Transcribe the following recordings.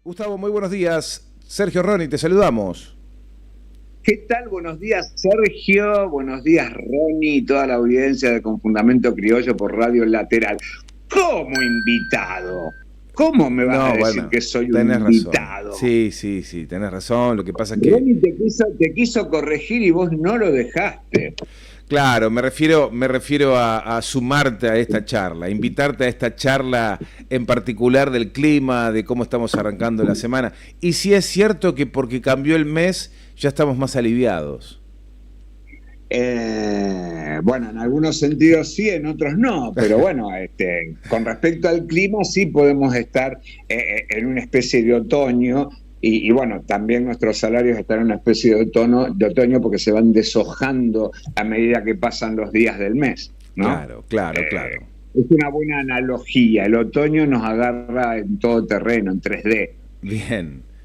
Gustavo, muy buenos días. Sergio Roni, te saludamos. ¿Qué tal? Buenos días, Sergio. Buenos días, Ronnie y toda la audiencia de Con Fundamento Criollo por Radio Lateral. ¿Cómo invitado? ¿Cómo me vas a No, decir bueno, que soy un tenés razón. invitado? Sí, tenés razón. Lo que pasa es que, Ronnie te quiso corregir y vos no lo dejaste. claro, me refiero a sumarte a esta charla, invitarte a esta charla en particular del clima, de cómo estamos arrancando la semana. Y si es cierto que porque cambió el mes, ya estamos más aliviados. Bueno, en algunos sentidos sí, en otros no, pero bueno, con respecto al clima sí podemos estar en una especie de otoño y bueno, también nuestros salarios están en una especie de otoño porque se van deshojando a medida que pasan los días del mes, ¿no? Claro. Es una buena analogía, el otoño nos agarra en todo terreno, en 3D.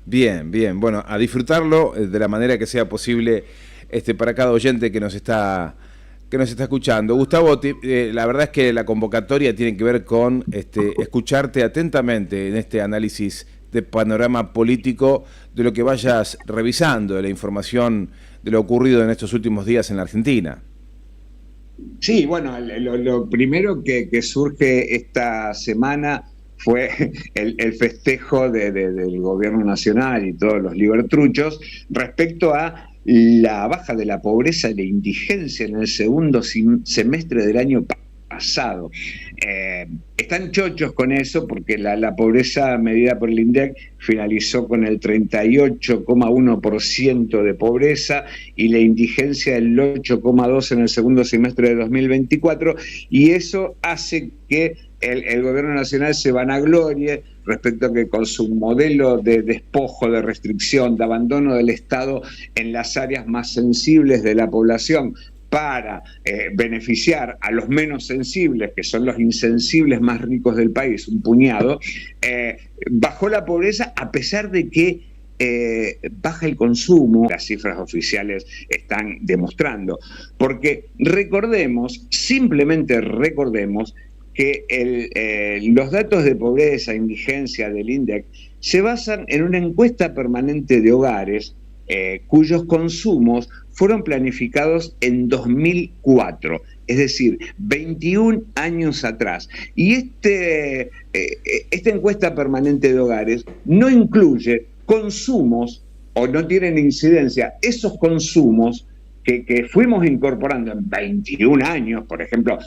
Bien. Bueno, a disfrutarlo de la manera que sea posible para cada oyente que nos está escuchando. Gustavo, la verdad es que la convocatoria tiene que ver con escucharte atentamente en este análisis de panorama político, de lo que vayas revisando, de la información de lo ocurrido en estos últimos días en la Argentina. Sí, bueno, lo primero que surge esta semana fue el festejo del gobierno nacional y todos los libertruchos respecto a la baja de la pobreza y la indigencia en el segundo semestre del año pasado. Están chochos con eso porque la pobreza medida por el INDEC finalizó con el 38,1% de pobreza y la indigencia del 8,2% en el segundo semestre de 2024, y eso hace que el gobierno nacional se vanaglorie respecto a que con su modelo de despojo, de restricción, de abandono del Estado en las áreas más sensibles de la población para beneficiar a los menos sensibles, que son los insensibles más ricos del país, un puñado, bajó la pobreza a pesar de que baja el consumo, las cifras oficiales están demostrando. Porque simplemente recordemos, que los datos de pobreza e indigencia del INDEC se basan en una encuesta permanente de hogares cuyos consumos fueron planificados en 2004, es decir, 21 años atrás. Y esta encuesta permanente de hogares no incluye consumos, o no tienen incidencia esos consumos que fuimos incorporando en 21 años, por ejemplo,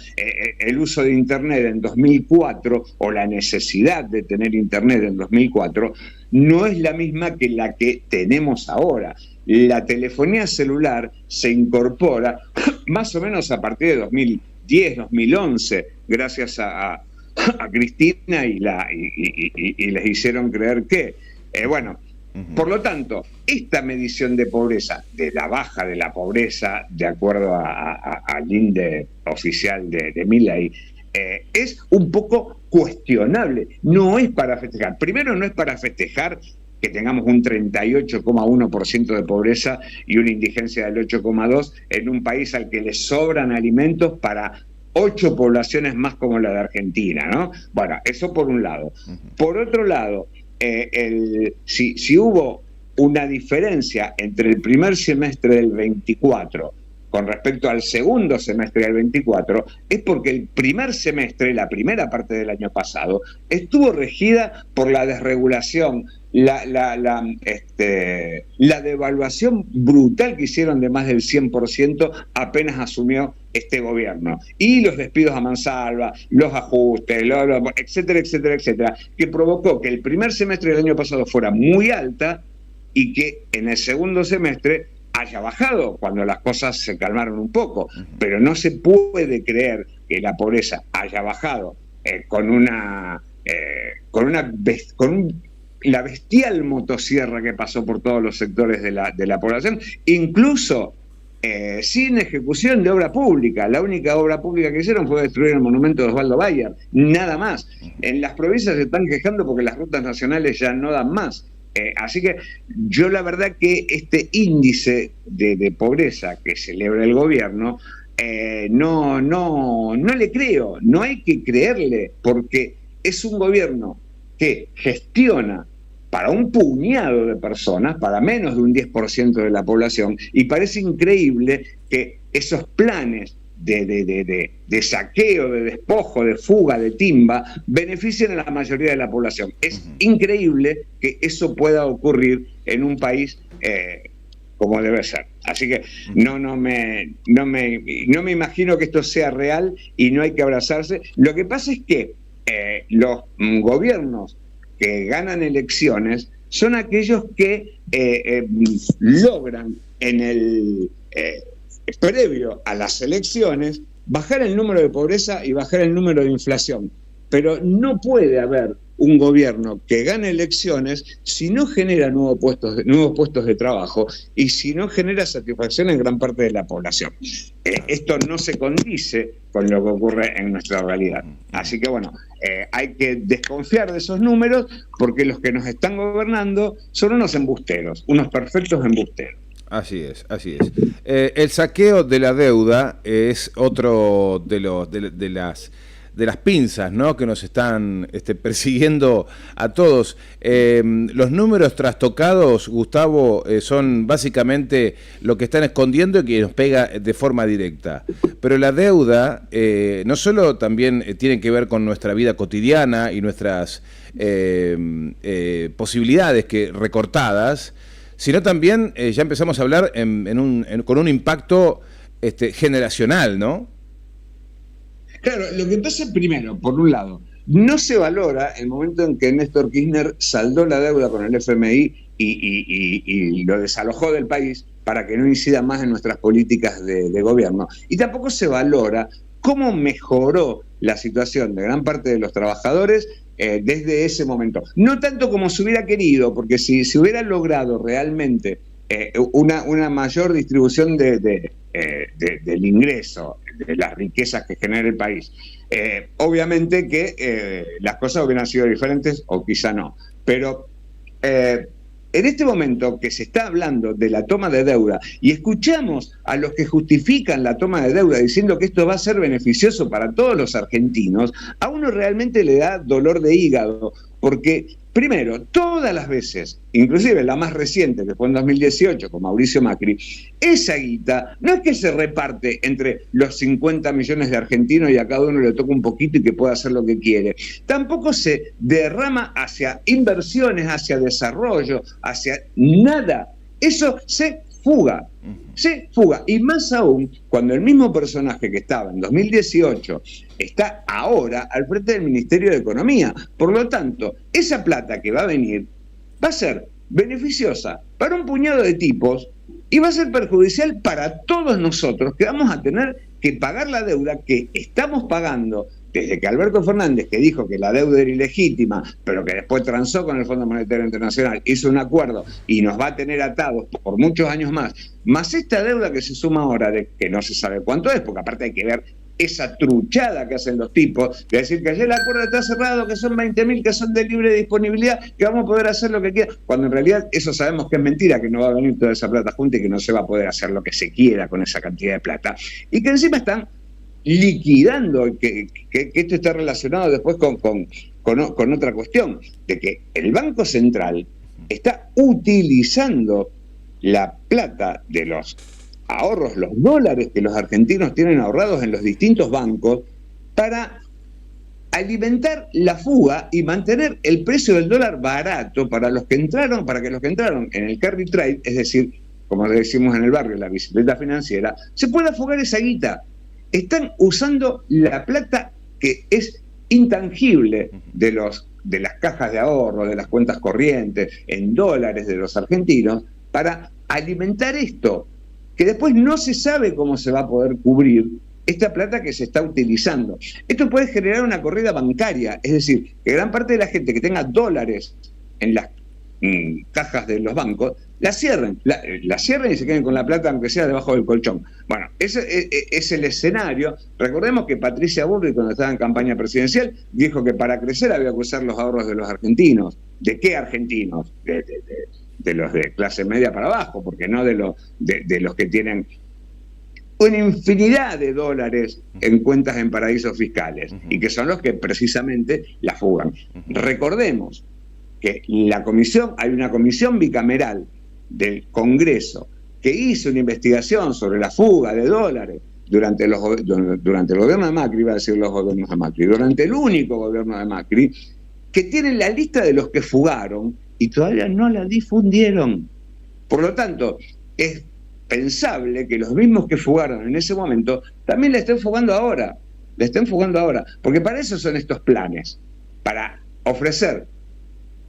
el uso de Internet en 2004 o la necesidad de tener Internet en 2004, no es la misma que la que tenemos ahora. La telefonía celular se incorpora más o menos a partir de 2010, 2011, gracias a Cristina y les hicieron creer que, por lo tanto, esta medición de pobreza, de la baja de la pobreza, de acuerdo al índice oficial de Milei, es un poco cuestionable. No es para festejar. Primero, no es para festejar que tengamos un 38,1% de pobreza y una indigencia del 8,2% en un país al que le sobran alimentos para 8 poblaciones más como la de Argentina, ¿no? Bueno, eso por un lado. Por otro lado, si hubo una diferencia entre el primer semestre del 24 con respecto al segundo semestre del 24, es porque el primer semestre, la primera parte del año pasado, estuvo regida por la desregulación, la devaluación brutal que hicieron de más del 100% apenas asumió este gobierno, y los despidos a mansalva, los ajustes, etcétera, que provocó que el primer semestre del año pasado fuera muy alta y que en el segundo semestre haya bajado cuando las cosas se calmaron un poco. Pero no se puede creer que la pobreza haya bajado con la bestial motosierra que pasó por todos los sectores de la población, incluso sin ejecución de obra pública. La única obra pública que hicieron fue destruir el monumento de Osvaldo Bayer, nada más. En las provincias se están quejando porque las rutas nacionales ya no dan más. Así que yo la verdad que este índice de pobreza que celebra el gobierno, no le creo, no hay que creerle, porque es un gobierno que gestiona para un puñado de personas, para menos de un 10% de la población, y parece increíble que esos planes de saqueo, de despojo, de fuga, de timba, beneficien a la mayoría de la población. Es increíble que eso pueda ocurrir en un país como debe ser. Así que no me imagino que esto sea real y no hay que abrazarse. Lo que pasa es que los gobiernos que ganan elecciones son aquellos que logran en el previo a las elecciones bajar el número de pobreza y bajar el número de inflación. Pero no puede haber un gobierno que gane elecciones si no genera nuevos puestos de trabajo y si no genera satisfacción en gran parte de la población. Esto no se condice con lo que ocurre en nuestra realidad. Así que bueno, hay que desconfiar de esos números porque los que nos están gobernando son unos embusteros, unos perfectos embusteros. Así es, así es. El saqueo de la deuda es otro de las pinzas, ¿no?, que nos están persiguiendo a todos. Los números trastocados, Gustavo, son básicamente lo que están escondiendo y que nos pega de forma directa. Pero la deuda no solo también tiene que ver con nuestra vida cotidiana y nuestras posibilidades recortadas, sino también ya empezamos a hablar con un impacto generacional, ¿no? Claro, lo que pasa primero, por un lado, no se valora el momento en que Néstor Kirchner saldó la deuda con el FMI y lo desalojó del país para que no incida más en nuestras políticas de gobierno. Y tampoco se valora cómo mejoró la situación de gran parte de los trabajadores desde ese momento. No tanto como se hubiera querido, porque si se hubiera logrado realmente una mayor distribución del ingreso, de las riquezas que genera el país, obviamente que las cosas hubieran sido diferentes o quizá no. Pero en este momento que se está hablando de la toma de deuda y escuchamos a los que justifican la toma de deuda diciendo que esto va a ser beneficioso para todos los argentinos, a uno realmente le da dolor de hígado, porque primero, todas las veces, inclusive la más reciente, que fue en 2018 con Mauricio Macri, esa guita no es que se reparte entre los 50 millones de argentinos y a cada uno le toca un poquito y que pueda hacer lo que quiere. Tampoco se derrama hacia inversiones, hacia desarrollo, hacia nada. Eso se fuga. Se fuga, y más aún cuando el mismo personaje que estaba en 2018 está ahora al frente del Ministerio de Economía. Por lo tanto, esa plata que va a venir va a ser beneficiosa para un puñado de tipos y va a ser perjudicial para todos nosotros, que vamos a tener que pagar la deuda que estamos pagando desde que Alberto Fernández, que dijo que la deuda era ilegítima, pero que después transó con el Fondo Monetario Internacional, hizo un acuerdo y nos va a tener atados por muchos años más esta deuda que se suma ahora, de que no se sabe cuánto es, porque aparte hay que ver esa truchada que hacen los tipos, de decir que ayer el acuerdo está cerrado, que son 20.000, que son de libre disponibilidad, que vamos a poder hacer lo que quiera, cuando en realidad eso sabemos que es mentira, que no va a venir toda esa plata junta y que no se va a poder hacer lo que se quiera con esa cantidad de plata, y que encima están liquidando, que esto está relacionado después con otra cuestión, de que el Banco Central está utilizando la plata de los ahorros, los dólares que los argentinos tienen ahorrados en los distintos bancos, para alimentar la fuga y mantener el precio del dólar barato para los que entraron, para que los que entraron en el carry trade, es decir, como decimos en el barrio, la bicicleta financiera, se pueda fugar esa guita. Están usando la plata que es intangible de las cajas de ahorro, de las cuentas corrientes, en dólares de los argentinos, para alimentar esto, que después no se sabe cómo se va a poder cubrir esta plata que se está utilizando. Esto puede generar una corrida bancaria, es decir, que gran parte de la gente que tenga dólares en las cajas de los bancos, la cierren y se queden con la plata aunque sea debajo del colchón. Bueno, ese es el escenario. Recordemos que Patricia Bullrich, cuando estaba en campaña presidencial, dijo que para crecer había que usar los ahorros de los argentinos. ¿De qué argentinos? De los de clase media para abajo, porque no de los que tienen una infinidad de dólares en cuentas en paraísos fiscales, y que son los que precisamente la fugan. Recordemos que hay una comisión bicameral del Congreso que hizo una investigación sobre la fuga de dólares durante el gobierno de Macri, iba a decir los gobiernos de Macri, durante el único gobierno de Macri, que tiene la lista de los que fugaron y todavía no la difundieron. Por lo tanto, es pensable que los mismos que fugaron en ese momento también la estén fugando ahora, porque para eso son estos planes, para ofrecer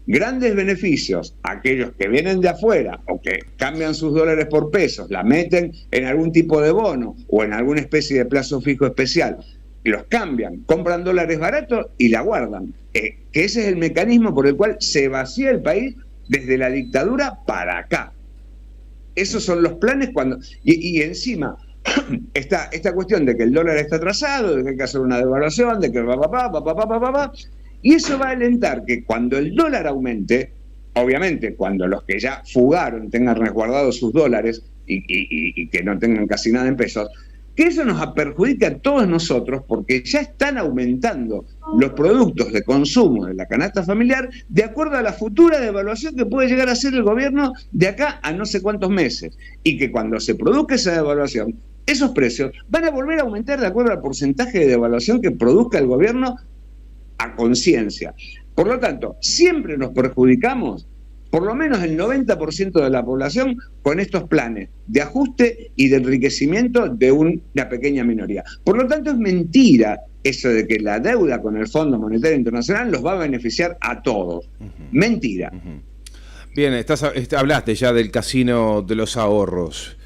grandes beneficios a aquellos que vienen de afuera o que cambian sus dólares por pesos, la meten en algún tipo de bono o en alguna especie de plazo fijo especial, los cambian, compran dólares baratos y la guardan. Que ese es el mecanismo por el cual se vacía el país desde la dictadura para acá. Esos son los planes y encima esta cuestión de que el dólar está atrasado, de que hay que hacer una devaluación, de que y eso va a alentar que cuando el dólar aumente, obviamente cuando los que ya fugaron tengan resguardados sus dólares y que no tengan casi nada en pesos, que eso nos perjudica a todos nosotros porque ya están aumentando los productos de consumo de la canasta familiar de acuerdo a la futura devaluación que puede llegar a hacer el gobierno de acá a no sé cuántos meses. Y que cuando se produzca esa devaluación, esos precios van a volver a aumentar de acuerdo al porcentaje de devaluación que produzca el gobierno a conciencia. Por lo tanto, siempre nos perjudicamos, por lo menos el 90% de la población, con estos planes de ajuste y de enriquecimiento de una pequeña minoría. Por lo tanto, es mentira eso de que la deuda con el Fondo Monetario Internacional los va a beneficiar a todos. Mentira. Bien, hablaste ya del casino de los ahorros.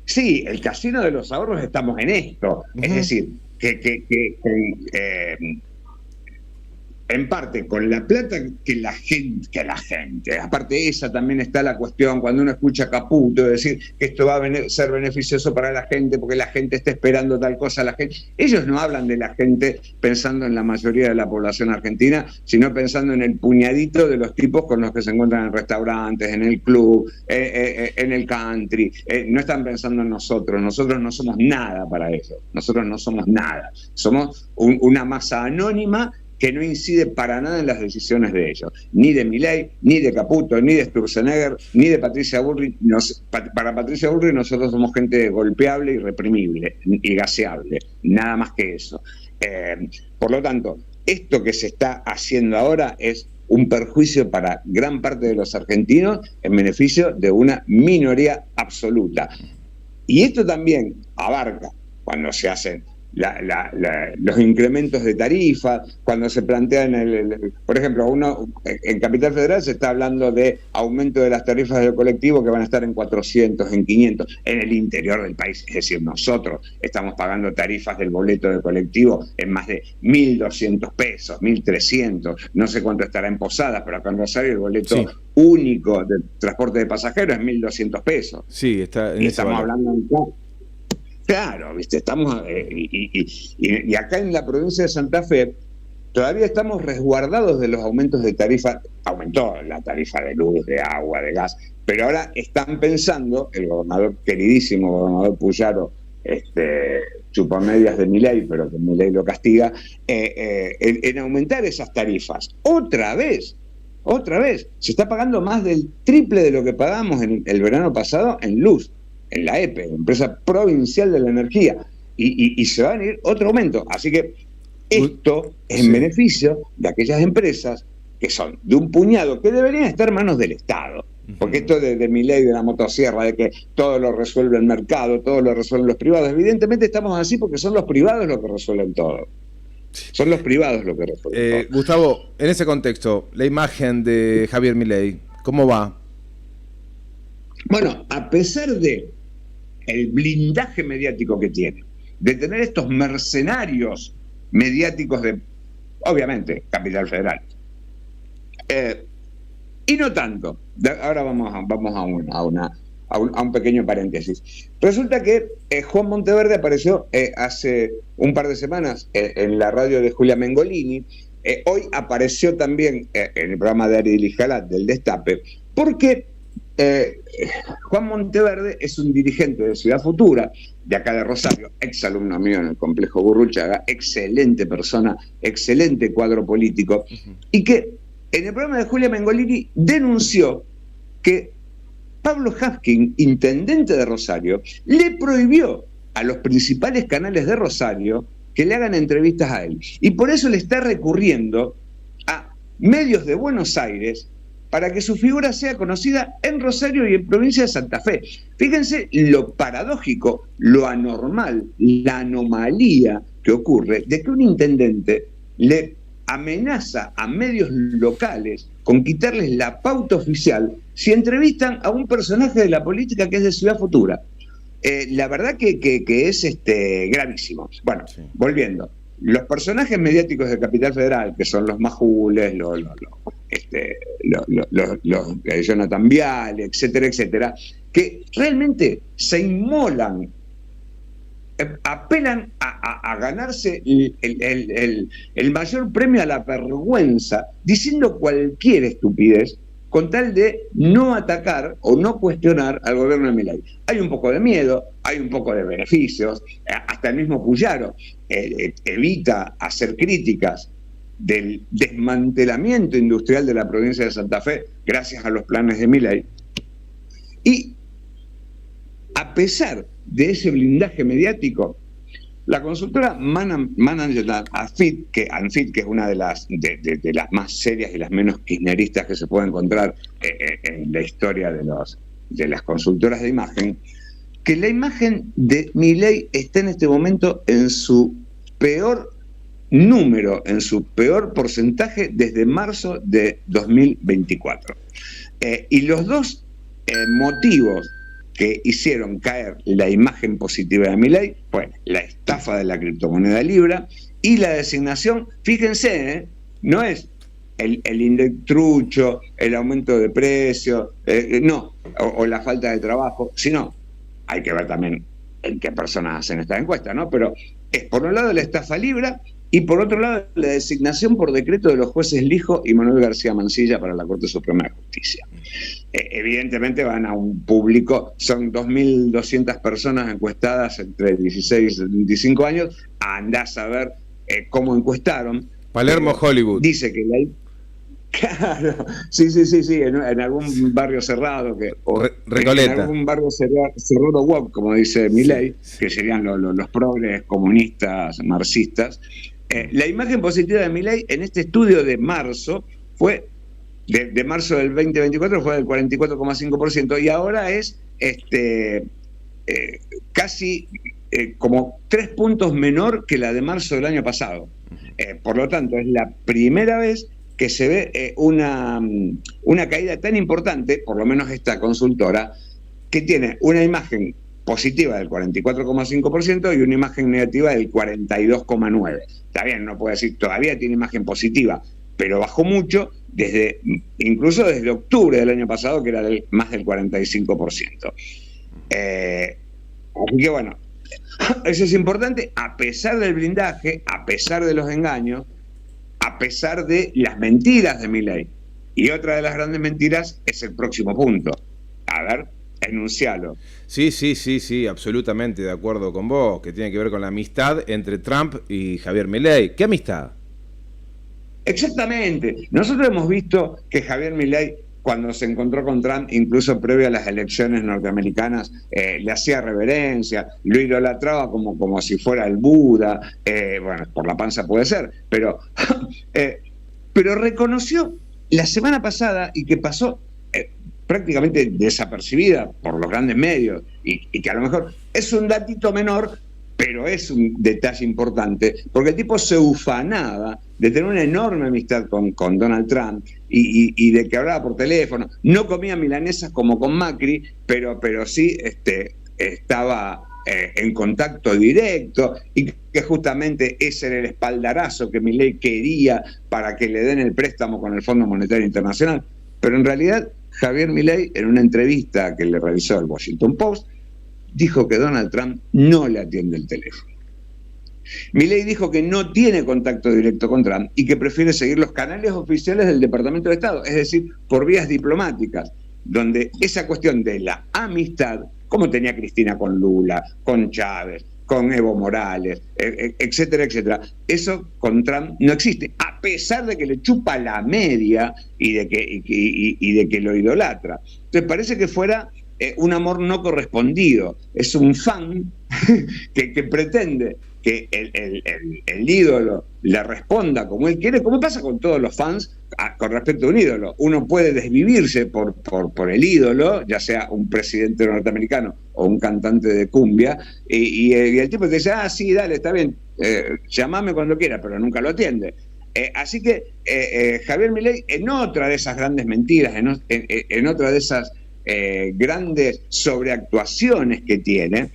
Sí, el casino de los ahorros estamos en esto. Es decir, en parte con la plata que la gente, aparte de esa también está la cuestión cuando uno escucha a Caputo decir que esto va a ser beneficioso para la gente porque la gente está esperando tal cosa, ellos no hablan de la gente pensando en la mayoría de la población argentina, sino pensando en el puñadito de los tipos con los que se encuentran en restaurantes, en el club, en el country. No están pensando en nosotros no somos nada para ellos, nosotros no somos nada, somos una masa anónima que no incide para nada en las decisiones de ellos, ni de Milei, ni de Caputo, ni de Sturzenegger, ni de Patricia Bullrich. Para Patricia Bullrich nosotros somos gente golpeable y reprimible y gaseable, nada más que eso. Por lo tanto, esto que se está haciendo ahora es un perjuicio para gran parte de los argentinos en beneficio de una minoría absoluta. Y esto también abarca cuando se hacen los incrementos de tarifa, cuando se plantean, por ejemplo, en Capital Federal se está hablando de aumento de las tarifas del colectivo que van a estar en 400, en 500, en el interior del país. Es decir, nosotros estamos pagando tarifas del boleto de colectivo en más de 1.200 pesos, 1.300, no sé cuánto estará en Posadas, pero acá en Rosario el boleto único de transporte de pasajeros es 1.200 pesos. Sí, estamos hablando Claro, ¿viste? Estamos y acá en la provincia de Santa Fe todavía estamos resguardados de los aumentos de tarifa. Aumentó la tarifa de luz, de agua, de gas, pero ahora están pensando, el queridísimo gobernador Puyaro, chupamedias de Milei, pero que Milei lo castiga, en aumentar esas tarifas. Otra vez, se está pagando más del triple de lo que pagamos en el verano pasado en luz, en la EPE, Empresa Provincial de la Energía, y se va a venir otro aumento. Así que esto es en beneficio de aquellas empresas que son de un puñado que deberían estar en manos del Estado. Porque esto de Milei, de la motosierra, de que todo lo resuelve el mercado, todo lo resuelven los privados, evidentemente estamos así porque son los privados los que resuelven todo. Son los privados los que resuelven todo. Gustavo, en ese contexto, la imagen de Javier Milei, ¿cómo va? Bueno, a pesar de el blindaje mediático que tiene, de tener estos mercenarios mediáticos de, obviamente, Capital Federal, y no tanto. Ahora vamos a un pequeño paréntesis. Resulta que Juan Monteverde apareció hace un par de semanas en la radio de Julia Mengolini. Hoy apareció también en el programa de Ariel Ijalat del Destape, porque Eh, Juan Monteverde es un dirigente de Ciudad Futura, de acá de Rosario, ex alumno mío en el complejo Gurruchaga, excelente persona, excelente cuadro político, y que en el programa de Julia Mengolini denunció que Pablo Haskin, intendente de Rosario, le prohibió a los principales canales de Rosario que le hagan entrevistas a él. Y por eso le está recurriendo a medios de Buenos Aires para que su figura sea conocida en Rosario y en provincia de Santa Fe. Fíjense lo paradójico, lo anormal, la anomalía que ocurre de que un intendente le amenaza a medios locales con quitarles la pauta oficial si entrevistan a un personaje de la política que es de Ciudad Futura. La verdad que es gravísimo. Bueno, sí. Volviendo. Los personajes mediáticos de Capital Federal, que son los Majules, los Jonathan Viale, etcétera, etcétera, que realmente se inmolan, apelan a ganarse el mayor premio a la vergüenza, diciendo cualquier estupidez, con tal de no atacar o no cuestionar al gobierno de Milei. Hay un poco de miedo, hay un poco de beneficios, hasta el mismo Puyaro evita hacer críticas del desmantelamiento industrial de la provincia de Santa Fe gracias a los planes de Milei. Y a pesar de ese blindaje mediático, la consultora Management Anfit, que es una de las más serias y las menos kirchneristas que se puede encontrar en la historia de las consultoras de imagen, que la imagen de Milei está en este momento en su peor número, en su peor porcentaje desde marzo de 2024. Y los dos motivos que hicieron caer la imagen positiva de Milei fue la estafa de la criptomoneda Libra y la designación, fíjense, no es el índice trucho, el aumento de precios, no, o la falta de trabajo, sino, hay que ver también en qué personas hacen esta encuesta, ¿no? Pero es por un lado la estafa Libra y por otro lado la designación por decreto de los jueces Lijo y Manuel García Mansilla para la Corte Suprema de Justicia. Evidentemente van a un público, son 2.200 personas encuestadas entre 16 y 25 años, andás a ver cómo encuestaron. Palermo, Hollywood. Dice que la... Claro, sí, en algún barrio cerrado, Recoleta. En algún barrio cerrado woke, como dice Milei, sí. Que serían los progres comunistas, marxistas. La imagen positiva de Milei en este estudio de marzo fue, de marzo del 2024, fue del 44,5%, y ahora es casi como 3 puntos menor que la de marzo del año pasado. Por lo tanto, es la primera vez que se ve una caída tan importante, por lo menos esta consultora, que tiene una imagen positiva del 44,5% y una imagen negativa del 42,9%. Está bien, no puede decir, todavía tiene imagen positiva, pero bajó mucho, incluso desde octubre del año pasado, que era más del 45%. Así que bueno, eso es importante, a pesar del blindaje, a pesar de los engaños, a pesar de las mentiras de Milei. Y otra de las grandes mentiras es el próximo punto. A ver, enuncialo. Sí, absolutamente de acuerdo con vos, que tiene que ver con la amistad entre Trump y Javier Milei. ¿Qué amistad? Exactamente. Nosotros hemos visto que Javier Milei, cuando se encontró con Trump, incluso previo a las elecciones norteamericanas, le hacía reverencia, lo idolatraba como si fuera el Buda, bueno, por la panza puede ser, pero reconoció la semana pasada, y que pasó prácticamente desapercibida por los grandes medios, y que a lo mejor es un datito menor, pero es un detalle importante, porque el tipo se ufanaba de tener una enorme amistad con Donald Trump y de que hablaba por teléfono. No comía milanesas como con Macri, pero sí estaba en contacto directo, y que justamente ese era el espaldarazo que Milei quería para que le den el préstamo con el Fondo Monetario Internacional. Pero en realidad Javier Milei, en una entrevista que le realizó el Washington Post, dijo que Donald Trump no le atiende el teléfono. Milei dijo que no tiene contacto directo con Trump y que prefiere seguir los canales oficiales del Departamento de Estado, es decir, por vías diplomáticas. donde esa cuestión de la amistad, como tenía Cristina con Lula, con Chávez, con Evo Morales, etcétera, etcétera, eso con Trump no existe, a pesar de que le chupa la media y de que lo idolatra. Entonces parece que fuera un amor no correspondido, es un fan que pretende que el ídolo le responda como él quiere, como pasa con todos los fans con respecto a un ídolo. Uno puede desvivirse por el ídolo, ya sea un presidente norteamericano o un cantante de cumbia, y el tipo te dice, sí, dale, está bien, llamame cuando quiera, pero nunca lo atiende. Así que Javier Milei, en otra de esas grandes mentiras, en otra de esas grandes sobreactuaciones que tiene,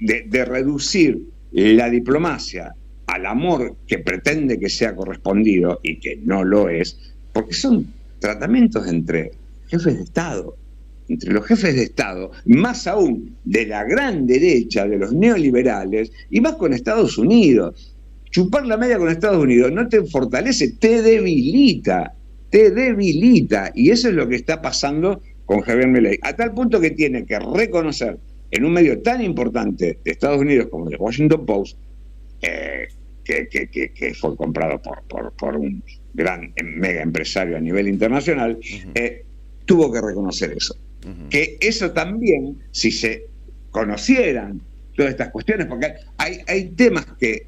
de reducir la diplomacia al amor que pretende que sea correspondido y que no lo es, porque son tratamientos entre jefes de Estado, entre los jefes de Estado, más aún de la gran derecha, de los neoliberales, y más con Estados Unidos. Chupar la media con Estados Unidos no te fortalece, te debilita, y eso es lo que está pasando con Javier Milei, a tal punto que tiene que reconocer en un medio tan importante de Estados Unidos como el Washington Post, que fue comprado por un gran mega empresario a nivel internacional, tuvo que reconocer eso. Que eso también, si se conocieran todas estas cuestiones, porque hay temas que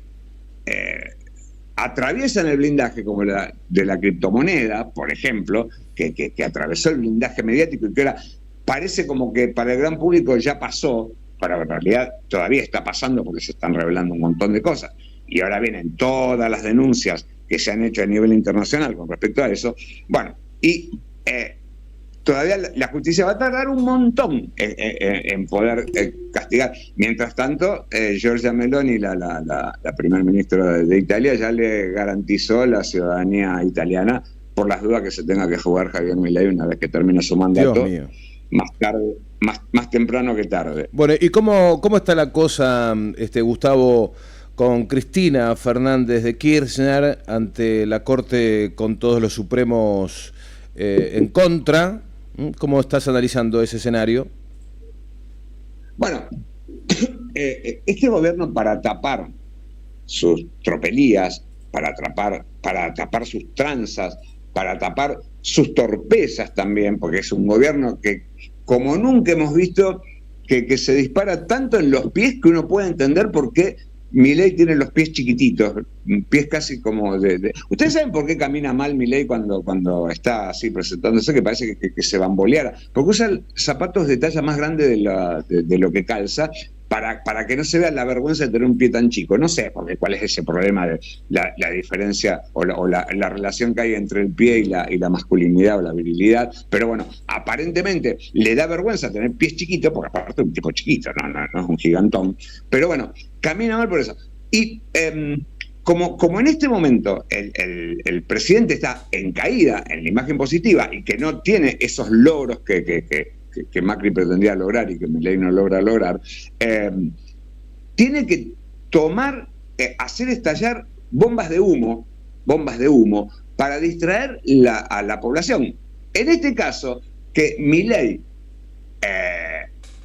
atraviesan el blindaje, como la de la criptomoneda, por ejemplo, que atravesó el blindaje mediático y que ahora parece como que para el gran público ya pasó, pero en realidad todavía está pasando porque se están revelando un montón de cosas. Y ahora vienen todas las denuncias que se han hecho a nivel internacional con respecto a eso. Bueno, y todavía la justicia va a tardar un montón en poder castigar. Mientras tanto, Giorgia Meloni, la primer ministra de Italia, ya le garantizó la ciudadanía italiana por las dudas que se tenga que jugar Javier Milei una vez que termine su mandato. Dios mío. Más tarde, más temprano que tarde. Bueno, ¿y cómo está la cosa, Gustavo, con Cristina Fernández de Kirchner ante la Corte con todos los supremos en contra? ¿Cómo estás analizando ese escenario? Bueno, este gobierno, para tapar sus tropelías, para tapar sus tranzas, para tapar sus torpezas también, porque es un gobierno que, como nunca hemos visto, que se dispara tanto en los pies que uno puede entender por qué Milei tiene los pies chiquititos, pies casi como de... ¿Ustedes saben por qué camina mal Milei cuando está así presentándose, que parece que se bamboleara? Porque usa zapatos de talla más grande de lo que calza, para que no se vea la vergüenza de tener un pie tan chico. No sé cuál es ese problema de la diferencia o la relación que hay entre el pie y la masculinidad o la virilidad, pero bueno, aparentemente le da vergüenza tener pies chiquitos, porque aparte es un tipo chiquito, no es un gigantón, pero bueno, camina mal por eso. Y como en este momento el presidente está en caída en la imagen positiva y que no tiene esos logros que Macri pretendía lograr y que Milei no logra lograr, tiene que hacer estallar bombas de humo para distraer a la población. En este caso, que Milei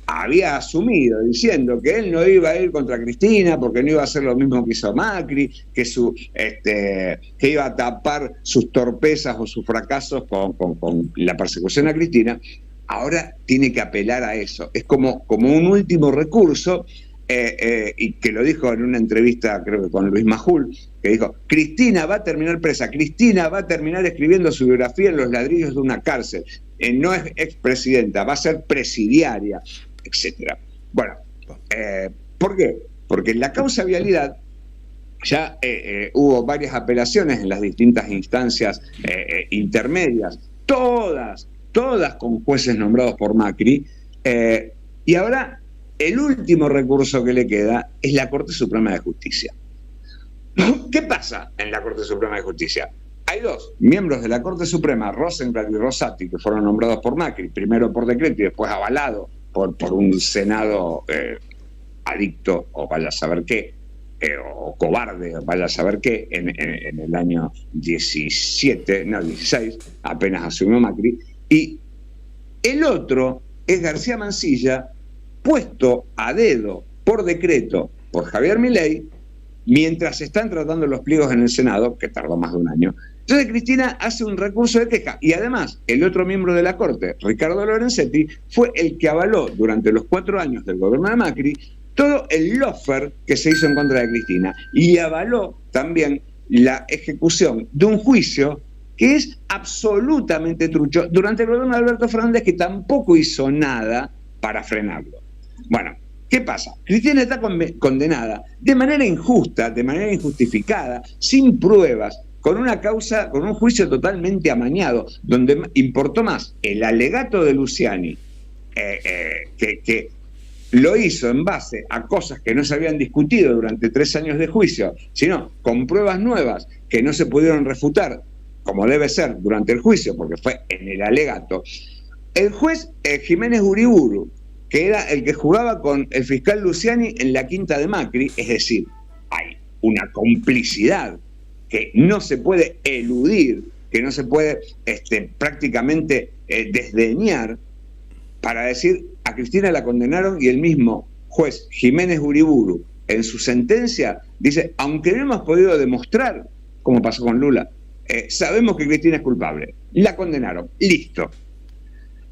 había asumido diciendo que él no iba a ir contra Cristina porque no iba a hacer lo mismo que hizo Macri, que iba a tapar sus torpezas o sus fracasos con la persecución a Cristina. Ahora tiene que apelar a eso. Es como un último recurso, y que lo dijo en una entrevista, creo que con Luis Majul, que dijo, Cristina va a terminar presa, Cristina va a terminar escribiendo su biografía en los ladrillos de una cárcel. No es expresidenta, va a ser presidiaria, etcétera. Bueno, ¿por qué? Porque en la causa vialidad ya hubo varias apelaciones en las distintas instancias intermedias, todas con jueces nombrados por Macri, y ahora el último recurso que le queda es la Corte Suprema de Justicia. ¿Qué pasa en la Corte Suprema de Justicia? Hay dos miembros de la Corte Suprema, Rosenblatt y Rosati, que fueron nombrados por Macri, primero por decreto y después avalado por un Senado adicto, o vaya a saber qué, o cobarde, vaya a saber qué, en el año 16, apenas asumió Macri. Y El otro es García Mansilla, puesto a dedo por decreto por Javier Milei, mientras se están tratando los pliegos en el Senado, que tardó más de un año. Entonces Cristina hace un recurso de queja, y además el otro miembro de la Corte, Ricardo Lorenzetti, fue el que avaló durante los 4 años del gobierno de Macri todo el lawfare que se hizo en contra de Cristina, y avaló también la ejecución de un juicio que es absolutamente trucho durante el gobierno de Alberto Fernández, que tampoco hizo nada para frenarlo. Bueno, ¿qué pasa? Cristina está condenada de manera injusta, de manera injustificada, sin pruebas, con una causa, con un juicio totalmente amañado, donde importó más el alegato de Luciani, que lo hizo en base a cosas que no se habían discutido durante 3 años de juicio, sino con pruebas nuevas que no se pudieron refutar, como debe ser durante el juicio, porque fue en el alegato. El juez Jiménez Uriburu, que era el que jugaba con el fiscal Luciani en la quinta de Macri, es decir, hay una complicidad que no se puede eludir, que no se puede prácticamente desdeñar, para decir a Cristina la condenaron, y el mismo juez Jiménez Uriburu en su sentencia dice, aunque no hemos podido demostrar, como pasó con Lula, sabemos que Cristina es culpable, la condenaron, listo.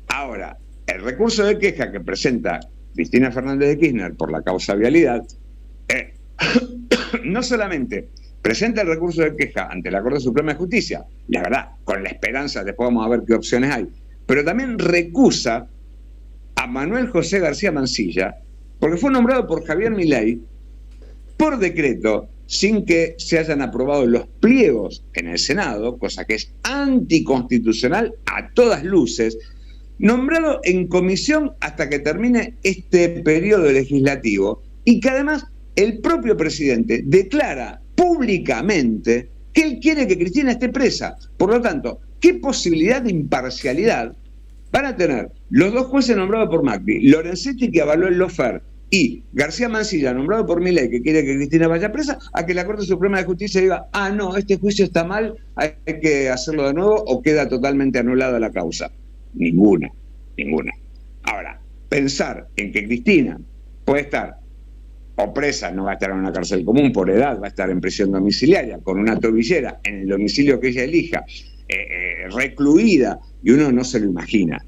Ahora, el recurso de queja que presenta Cristina Fernández de Kirchner por la causa vialidad, no solamente presenta el recurso de queja ante la Corte Suprema de Justicia, la verdad, con la esperanza, después vamos a ver qué opciones hay, pero también recusa a Manuel José García Mansilla, porque fue nombrado por Javier Milei por decreto, sin que se hayan aprobado los pliegos en el Senado, cosa que es anticonstitucional a todas luces, nombrado en comisión hasta que termine este periodo legislativo, y que además el propio presidente declara públicamente que él quiere que Cristina esté presa. Por lo tanto, ¿qué posibilidad de imparcialidad van a tener los dos jueces nombrados por Macri, Lorenzetti, que avaló el lawfare, y García Mansilla, nombrado por Milei, que quiere que Cristina vaya presa, a que la Corte Suprema de Justicia diga, ah, no, este juicio está mal, hay que hacerlo de nuevo, o queda totalmente anulada la causa? Ninguna. Ahora, pensar en que Cristina puede estar o presa, no va a estar en una cárcel común por edad, va a estar en prisión domiciliaria, con una tobillera en el domicilio que ella elija, recluida, y uno no se lo imagina.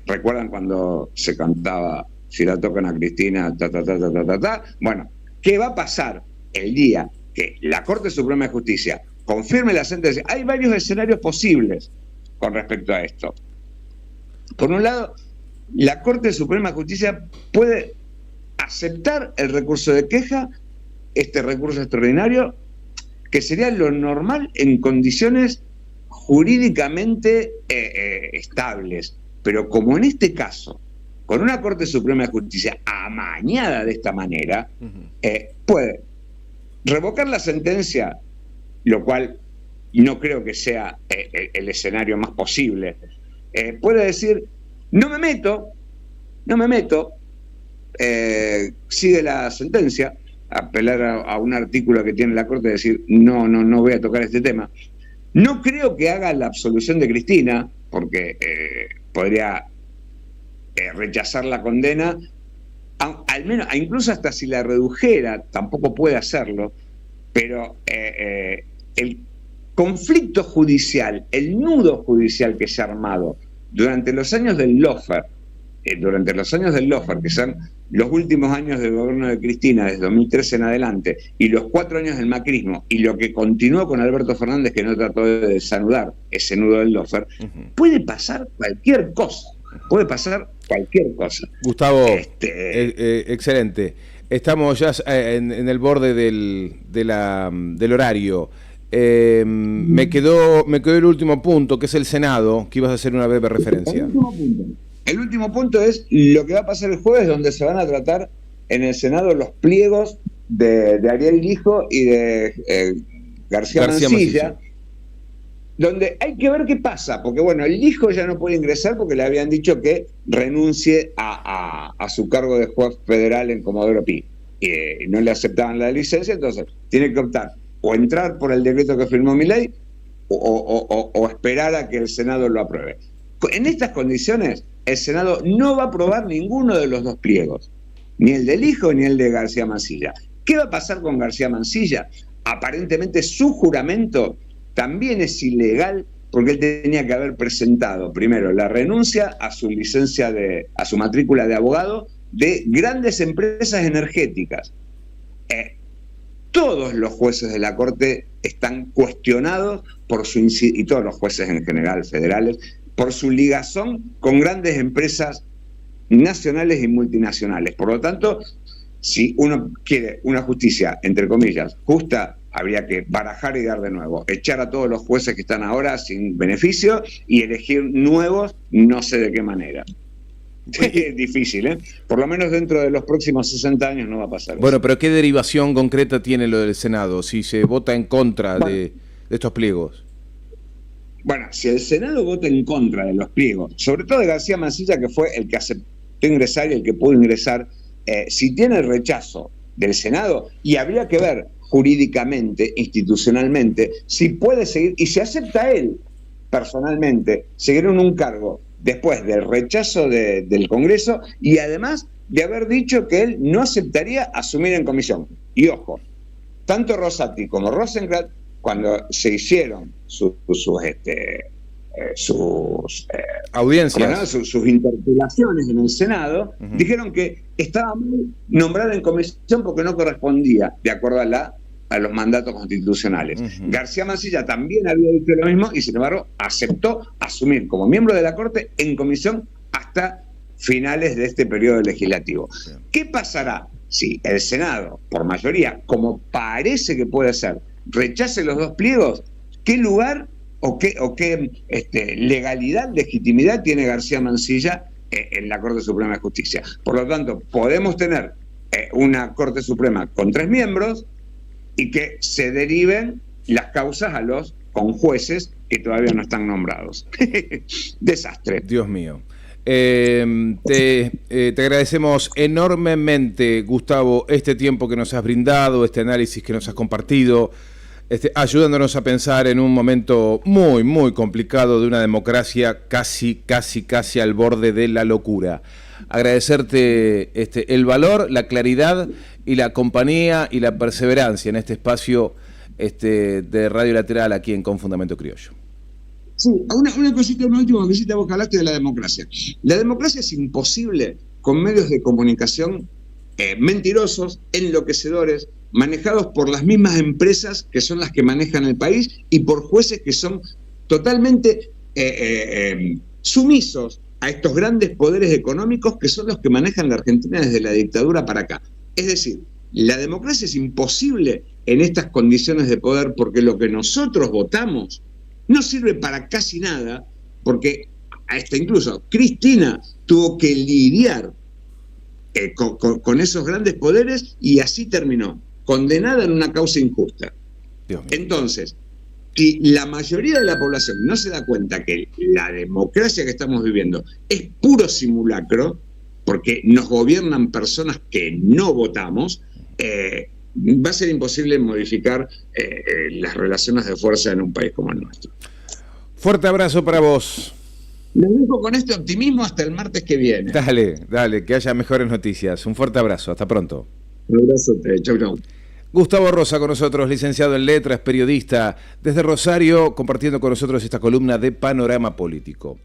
¿Recuerdan cuando se cantaba si la tocan a Cristina, ta, ta, ta, ta, ta, ta, ta? Bueno, ¿qué va a pasar el día que la Corte Suprema de Justicia confirme la sentencia? Hay varios escenarios posibles con respecto a esto. Por un lado, la Corte Suprema de Justicia puede aceptar el recurso de queja, este recurso extraordinario, que sería lo normal en condiciones jurídicamente estables, pero como en este caso, con una Corte Suprema de Justicia amañada de esta manera, puede revocar la sentencia, lo cual no creo que sea el escenario más posible. Puede decir, no me meto, sigue la sentencia, apelar a un artículo que tiene la Corte y decir, no voy a tocar este tema. No creo que haga la absolución de Cristina, porque podría rechazar la condena, al menos, incluso hasta si la redujera, tampoco puede hacerlo, pero el conflicto judicial, el nudo judicial que se ha armado durante los años del lawfare, que son los últimos años del gobierno de Cristina, desde 2013 en adelante, y los 4 años del macrismo, y lo que continuó con Alberto Fernández, que no trató de desanudar ese nudo del lawfare, puede pasar cualquier cosa. Gustavo, excelente. Estamos ya en el borde del horario. Me quedó el último punto, que es el Senado, que ibas a hacer una breve referencia. El último punto es lo que va a pasar el jueves, donde se van a tratar en el Senado los pliegos de Ariel Lijo y de García Mansilla, donde hay que ver qué pasa, porque bueno, el Lijo ya no puede ingresar porque le habían dicho que renuncie a su cargo de juez federal en Comodoro Pi, y no le aceptaban la licencia, entonces tiene que optar o entrar por el decreto que firmó Milei o esperar a que el Senado lo apruebe. En estas condiciones, el Senado no va a aprobar ninguno de los dos pliegos, ni el del hijo ni el de García Mansilla. ¿Qué va a pasar con García Mansilla? Aparentemente su juramento también es ilegal porque él tenía que haber presentado primero la renuncia a su licencia a su matrícula de abogado de grandes empresas energéticas. Todos los jueces de la Corte están cuestionados y todos los jueces en general federales, por su ligazón con grandes empresas nacionales y multinacionales. Por lo tanto, si uno quiere una justicia, entre comillas, justa, habría que barajar y dar de nuevo, echar a todos los jueces que están ahora sin beneficio y elegir nuevos, no sé de qué manera. Es difícil, ¿eh? Por lo menos dentro de los próximos 60 años no va a pasar. Bueno, pero ¿qué derivación concreta tiene lo del Senado si se vota en contra de estos pliegos? Bueno, si el Senado vota en contra de los pliegos, sobre todo de García Mansilla, que fue el que aceptó ingresar y el que pudo ingresar, si tiene el rechazo del Senado, y habría que ver jurídicamente, institucionalmente, si puede seguir, y si acepta él personalmente, seguir en un cargo después del rechazo del Congreso y además de haber dicho que él no aceptaría asumir en comisión. Y ojo, tanto Rosati como Rosenkrantz, cuando se hicieron sus audiencias, sus interpelaciones en el Senado, dijeron que estaba mal nombrada en comisión porque no correspondía de acuerdo a los mandatos constitucionales. García Mansilla también había dicho lo mismo y sin embargo aceptó asumir como miembro de la Corte en comisión hasta finales de este periodo legislativo. ¿Qué pasará si el Senado, por mayoría, como parece que puede ser, rechace los dos pliegos? ¿Qué lugar o qué legalidad, legitimidad tiene García Mansilla en la Corte Suprema de Justicia? Por lo tanto, podemos tener una Corte Suprema con 3 miembros y que se deriven las causas con jueces que todavía no están nombrados. Desastre. Dios mío. Te agradecemos enormemente, Gustavo, este tiempo que nos has brindado, este análisis que nos has compartido, ayudándonos a pensar en un momento muy, muy complicado de una democracia casi al borde de la locura. Agradecerte el valor, la claridad y la compañía y la perseverancia en este espacio de Radio Lateral aquí en Con Fundamento Criollo. Sí, una última cosita, vos que hablaste de la democracia. La democracia es imposible con medios de comunicación mentirosos, enloquecedores, manejados por las mismas empresas que son las que manejan el país y por jueces que son totalmente sumisos a estos grandes poderes económicos que son los que manejan la Argentina desde la dictadura para acá. Es decir, la democracia es imposible en estas condiciones de poder porque lo que nosotros votamos no sirve para casi nada, porque incluso Cristina tuvo que lidiar con esos grandes poderes y así terminó, condenada en una causa injusta. Entonces, si la mayoría de la población no se da cuenta que la democracia que estamos viviendo es puro simulacro, porque nos gobiernan personas que no votamos, va a ser imposible modificar las relaciones de fuerza en un país como el nuestro. Fuerte abrazo para vos. Les dejo con este optimismo hasta el martes que viene. Dale, que haya mejores noticias. Un fuerte abrazo, hasta pronto. Un abrazo, chau. Gustavo Rosa con nosotros, licenciado en Letras, periodista desde Rosario, compartiendo con nosotros esta columna de Panorama Político.